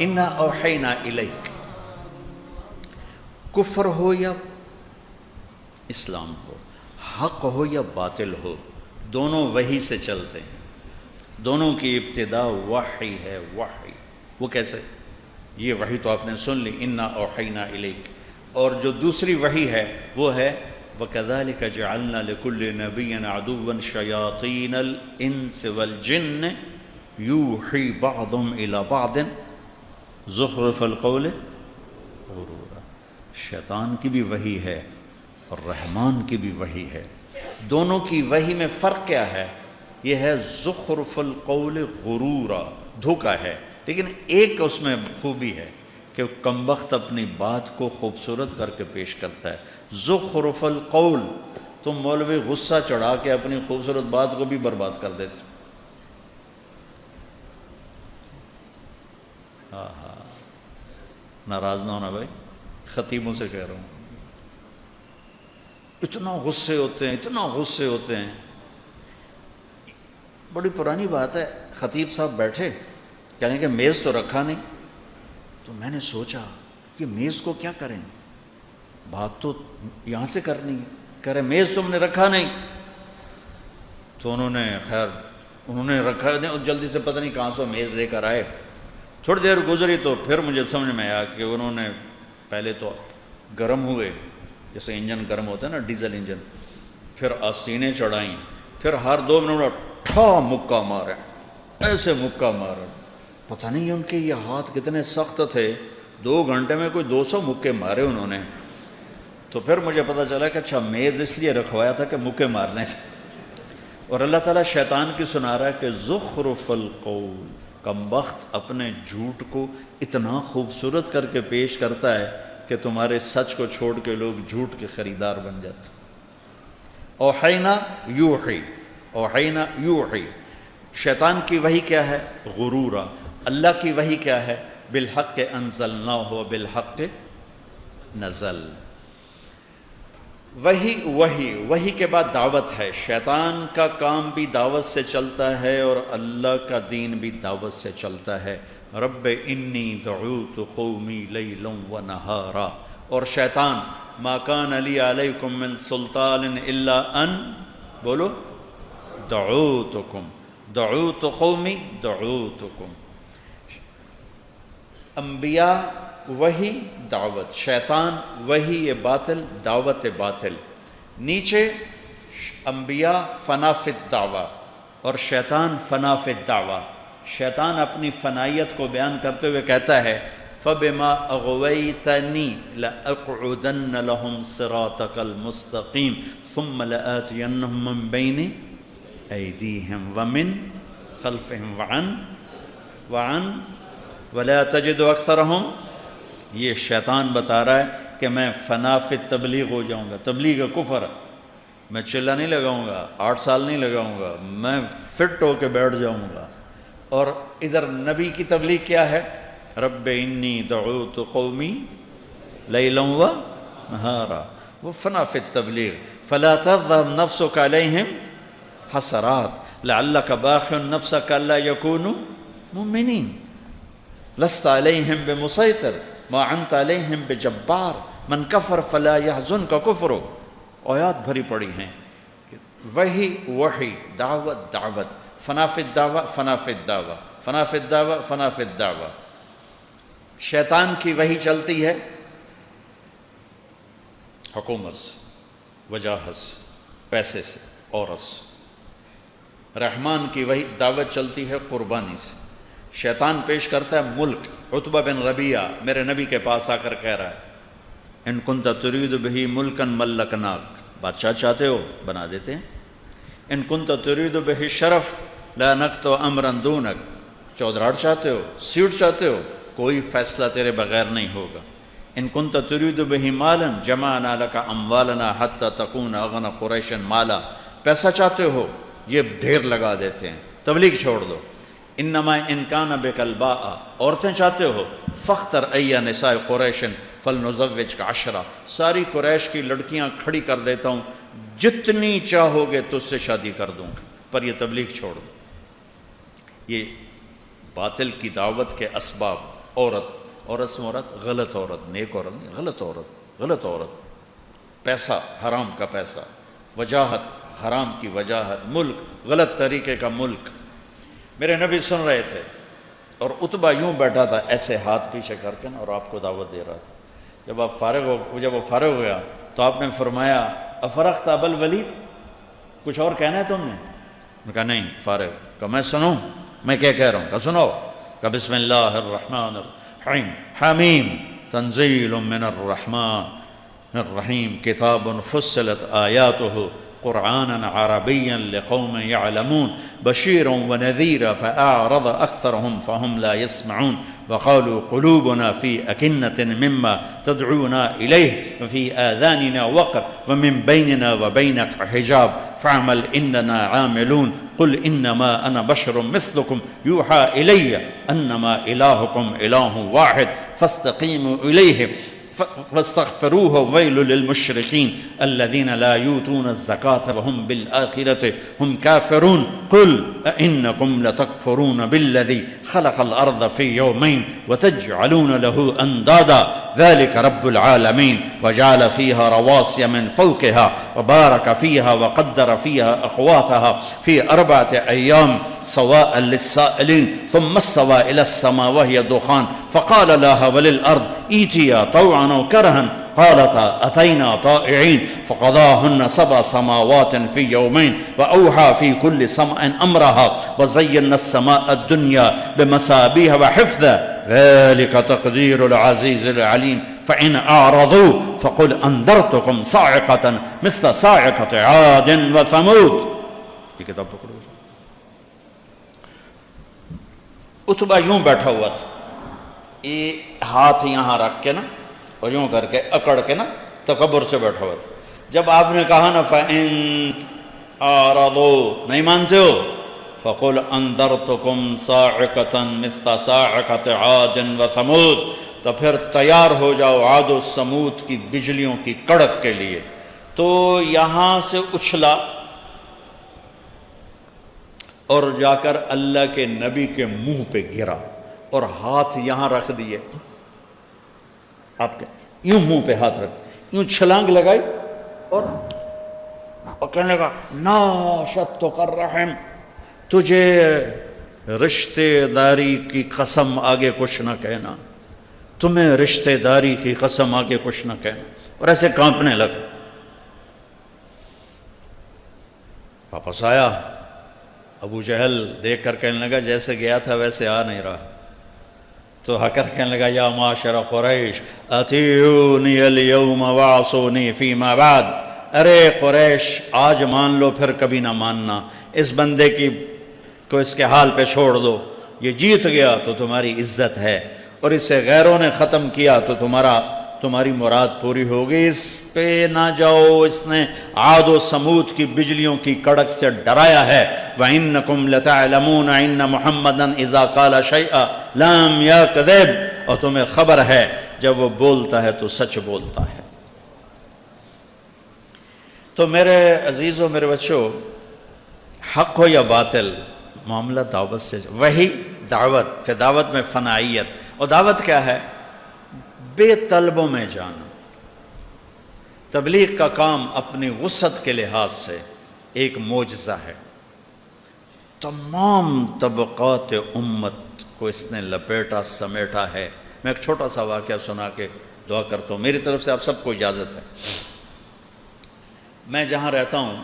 انا اوحینا الیک، کفر ہو یا اسلام ہو، حق ہو یا باطل ہو، دونوں وحی سے چلتے ہیں، دونوں کی ابتدا وحی ہے۔ وحی وہ کیسے؟ یہ وحی تو آپ نے سن لی، انا اوحینا الیک، اور جو دوسری وحی ہے وہ ہے وَكَذَلِكَ جَعَلْنَا لِكُلِّ نَبِيٍّ عَدُوًّا شَيَاطِينَ الْإِنسِ وَالْجِنِّ يُوحِي بَعْضُهُمْ إِلَى بَعْضٍ زُخْرُفَ الْقَوْلِ غُرُورًا۔ شیطان کی بھی وحی ہے اور رحمان کی بھی وحی ہے، دونوں کی وحی میں فرق کیا ہے؟ یہ ہے زخرف القول غرورا، دھوکہ ہے، لیکن ایک اس میں خوبی ہے کہ کمبخت اپنی بات کو خوبصورت کر کے پیش کرتا ہے۔ زخرف القول، تم مولوی غصہ چڑھا کے اپنی خوبصورت بات کو بھی برباد کر دیتے۔ ناراض نہ ہونا بھائی، خطیبوں سے کہہ رہا ہوں، اتنا غصے ہوتے ہیں، اتنا غصے ہوتے ہیں۔ بڑی پرانی بات ہے، خطیب صاحب بیٹھے، کہنے کہ میز تو رکھا نہیں، تو میں نے سوچا کہ میز کو کیا کریں، بات تو یہاں سے کرنی ہے، کہہ رہے میز تم نے رکھا نہیں، تو انہوں نے خیر انہوں نے رکھا نہیں، اور جلدی سے پتہ نہیں کہاں سے میز لے کر آئے۔ تھوڑی دیر گزری تو پھر مجھے سمجھ میں آیا کہ انہوں نے پہلے تو گرم ہوئے، جیسے انجن گرم ہوتا ہے نا، ڈیزل انجن، پھر آستینیں چڑھائیں، پھر ہر 2 منٹ ٹھا مکہ مارے، ایسے مکہ مارے، پتہ نہیں ان کے یہ ہاتھ کتنے سخت تھے، 2 گھنٹے میں کوئی 200 مکے مارے انہوں نے۔ تو پھر مجھے پتہ چلا کہ اچھا میز اس لیے رکھوایا تھا کہ مکے مارنے تھے۔ اور اللہ تعالیٰ شیطان کی سنا رہا ہے کہ زخرف القول، کمبخت اپنے جھوٹ کو اتنا خوبصورت کر کے پیش کرتا ہے کہ تمہارے سچ کو چھوڑ کے لوگ جھوٹ کے خریدار بن جاتے۔ اوحینا یوحی، اوحینا یوحی، شیطان کی وحی کیا ہے؟ غرورا۔ اللہ کی وحی کیا ہے؟ بالحق انزلناہ وبالحق نزل۔ وحی کے بعد دعوت ہے، شیطان کا کام بھی دعوت سے چلتا ہے اور اللہ کا دین بھی دعوت سے چلتا ہے۔ رب انی دعوت قومی لیلا ونہارا، اور شیطان ما کان لی علیکم من سلطان الا ان بولو دعوتکم، دعوت قومی دعوتکم۔ انبیاء وحی دعوت، شیطان وحی باطل دعوت باطل۔ نیچے انبیاء فنا فی الدعوہ اور شیطان فنا فی الدعوہ۔ شیطان اپنی فنائیت کو بیان کرتے ہوئے کہتا ہے فَبِمَا أَغْوَيْتَنِي لَأَقْعُدَنَّ لَهُمْ صِرَاطَكَ الْمُسْتَقِيمِ ثُمَّ لَآتِيَنَّهُمْ مِنْ بَيْنِ أَيْدِيهِمْ وَمِنْ خَلْفِهِمْ وَعَنْ وَلَا تَجِدُ أَكْثَرَهُمْ۔ یہ شیطان بتا رہا ہے کہ میں فنا فی تبلیغ ہو جاؤں گا، تبلیغ کفر، میں چلہ نہیں لگاؤں گا، 8 سال نہیں لگاؤں گا، میں فٹ ہو کے بیٹھ جاؤں گا۔ اور ادھر نبی کی تبلیغ کیا ہے؟ رب انی دعوت قومی لیلا و نہارا، وہ فنا فی التبلیغ۔ فلا تذهب نفسك عليهم حسرات لعلك باخع نفسك الا يكونوا مؤمنين لست عليهم بمسيطر ما انت عليهم بجبار من كفر فلا يحزنك كفره۔ آیات بھری پڑی ہیں، وحی دعوت دعوت، فنا فی الدعوہ فنا فی الدعوہ، فنا فی الدعوہ فنا فی الدعوہ۔ شیطان کی وحی چلتی ہے حکومت سے، وجاہت سے، پیسے سے، عورت سے۔ رحمان کی وحی دعوت چلتی ہے قربانی سے۔ شیطان پیش کرتا ہے ملک۔ عتبہ بن ربیعہ میرے نبی کے پاس آ کر کہہ رہا ہے ان کنت ترید بہ ملکا ملکناک، بادشاہ چاہتے ہو بنا دیتے ہیں۔ ان کنت ترید بہ شرف لا نکت امرا دونک، چودراہٹ چاہتے ہو، سیٹ چاہتے ہو، کوئی فیصلہ تیرے بغیر نہیں ہوگا۔ ان کنت ترید بہ مالا جمعنا لک اموالنا حتی تکون اغنى قریش مالا، پیسہ چاہتے ہو یہ ڈھیر لگا دیتے ہیں، تبلیغ چھوڑ دو۔ انما ان کان بک الباء، عورتیں چاہتے ہو فاختر ای نساء قریش فلنزوجک 10، ساری قریش کی لڑکیاں کھڑی کر دیتا ہوں، جتنی چاہو گے تجھ سے شادی کر دوں گا، پر یہ تبلیغ چھوڑ دو۔ یہ باطل کی دعوت کے اسباب، عورت سے مراد غلط عورت، نیک عورت نہیں، غلط عورت، پیسہ حرام کا پیسہ، وجاہت حرام کی وجاہت، ملک غلط طریقے کا ملک۔ میرے نبی سن رہے تھے اور عتبہ یوں بیٹھا تھا ایسے ہاتھ پیچھے کر کے اور آپ کو دعوت دے رہا تھا۔ جب وہ فارغ ہو گیا تو آپ نے فرمایا افرغت ابا الولید، کچھ اور کہنا ہے تم نے؟ انہوں نے کہا نہیں، فارغ۔ کہا میں سنوں، میں کیا کہہ رہا ہوں؟ کہا سنو۔ کہا بسم اللہ الرحمن الرحیم، حمیم تنزیل من الرحمن الرحیم، کتاب فصلت آیاتہ قرآنا عربیا لقوم يعلمون بشيرا ونذيرا فأعرض أكثرهم فهم لا يسمعون وقالوا قلوبنا في أكنة مما تدعونا إليه وفي آذاننا وقر ومن بيننا وبينك حجاب فاعمل إننا عاملون قل إنما أنا بشر مثلكم يوحى إلي أنما إلهكم إله واحد فاستقيموا إليه فاستغفروه ويل للمشركين الذين لا يؤتون الزكاة وهم بالآخرة هم كافرون قل أئنكم لتكفرون بالذي خلق الأرض في يومين وتجعلون له أندادا ذلك رب العالمين وجعل فيها رواسي من فوقها وبارك فيها وقدر فيها أقواتها في 4 أيام سواء للسائلين ثم استوى إلى السماء وهي دخان فقال لها وللأرض ائتيا طوعا أو كرها قالتا أتينا طائعين فقضاهن 7 سماوات في يومين وأوحى في كل سماء أمرها وزينا السماء الدنيا بمصابيح وحفظا ذلك تقدير العزيز العليم فإن أعرضوا فقل أنذرتكم صاعقة مثل صاعقة عاد وثمود۔ یہ کتاب پکڑو۔ عتبہ یوں بیٹھا ہوا تھا، یہ ہاتھ یہاں رکھ کے نا اور یوں کر کے اکڑ کے نا تکبر سے بیٹھا ہوا تھا۔ جب آپ نے کہا نا فَإِن أَعْرَضُوا، نہیں مانتے ہو، فَقُلْ أَنذَرْتُكُمْ صَاعِقَةً مِثْلَ صَاعِقَةِ عَادٍ وَثَمُودٍ، تو پھر تیار ہو جاؤ عاد و سمود کی بجلیوں کی کڑک کے لیے۔ تو یہاں سے اچھلا اور جا کر اللہ کے نبی کے منہ پہ گرا اور ہاتھ یہاں رکھ دیے، آپ کے یوں منہ پہ ہاتھ رکھ، یوں چھلانگ لگائی اور کہنے لگا ناشدتک الرحم، تجھے رشتے داری کی قسم آگے کچھ نہ کہنا، تمہیں رشتے داری کی قسم آگے کچھ نہ کہنا، اور ایسے کانپنے لگا۔ واپس آیا، ابو جہل دیکھ کر کہنے لگا جیسے گیا تھا ویسے آ نہیں رہا، تو ہا کر کہنے لگا یا معاشر قریش اطیعونی اليوم وعصونی فیما بعد، ارے قریش آج مان لو پھر کبھی نہ ماننا، اس بندے کو اس کے حال پہ چھوڑ دو، یہ جیت گیا تو تمہاری عزت ہے، اور اسے غیروں نے ختم کیا تو تمہاری مراد پوری ہوگی، اس پہ نہ جاؤ، اس نے عاد و سمود کی بجلیوں کی کڑک سے ڈرایا ہے۔ وَإِنَّكُمْ لَتَعْلَمُونَ إِنَّ مُحَمَّدًا إِذَا قَالَ شَيْئًا لَمْ يَكْذِبْ، اور تمہیں خبر ہے جب وہ بولتا ہے تو سچ بولتا ہے۔ تو میرے عزیزوں، میرے بچوں، حق ہو یا باطل، معاملہ دعوت سے، وہی دعوت، پھر دعوت میں فنائیت، اور دعوت کیا ہے؟ بے طلبوں میں جانا۔ تبلیغ کا کام اپنی وسعت کے لحاظ سے ایک معجزہ ہے، تمام طبقات امت کو اس نے لپیٹا سمیٹا ہے۔ میں ایک چھوٹا سا واقعہ سنا کے دعا کرتا ہوں، میری طرف سے آپ سب کو اجازت ہے۔ میں جہاں رہتا ہوں